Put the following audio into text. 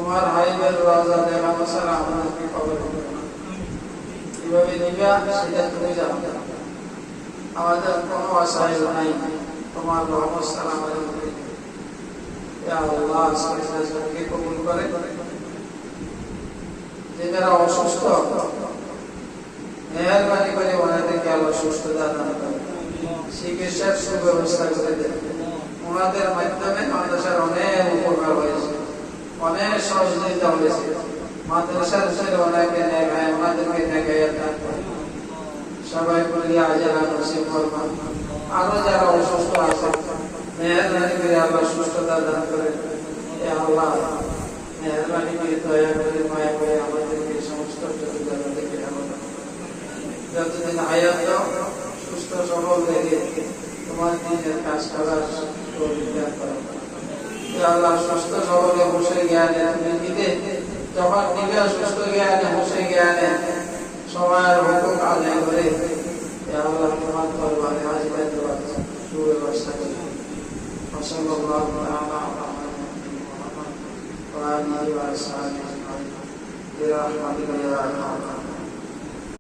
তোমার হাইবের রাজা দেখানো ছাড়া আমাদেরকে কবর হবে না। কিভাবে নিবা সেটা তুমি জানো। আমাদের কোনো আশাই নাই, তোমার রহমত ছাড়া আমাদের উপরে। ইয়া আল্লাহ সবাইকে কবুল করে। যারা অসুস্থ মেহরবানি করে ওনাদেরকে আল্লাহ সুস্থতা দান করে, চিকিৎসার সুব্যবস্থা করে দেন। ওনাদের মাধ্যমে মাদ্রাসার অনেক উপকার হয়েছে, অনেক সহযোগিতা হয়েছে। মাদ্রাসার ছেলে ওনাকে নেগায়, ওনাদেরকে নেগায় সবাই বলি আজেরা নসিব ফরমান। আরো যারা অসুস্থ আছে মেহরবানি করে আল্লাহ সুস্থতা দান করে। এ আল্লাহ মেহরবানি করে দয়া করে মায়া করে আমাদেরকে সমস্ত জটিলতা থেকে যতদিন হায়াত দাও সুস্থ সবল রেখে তোমার দিনের কাজ করার অভিজ্ঞান করো। আল্লাহ সুস্থ সবলে বসে জ্ঞানে তুমি দিতে, যখন নিজে সুস্থ জ্ঞানে বসে জ্ঞানে সময়ের হুকুম আদায় করে আল্লাহ তোমার দরবারে হাজির দেওয়ার সুব্যবস্থা করে। সাল্লাল্লাহু তাআলা আলাইহি ওয়া আলিহি ওয়া সাহবিহি বিরহমাতিকা ইয়া আরহামার রাহিমিন।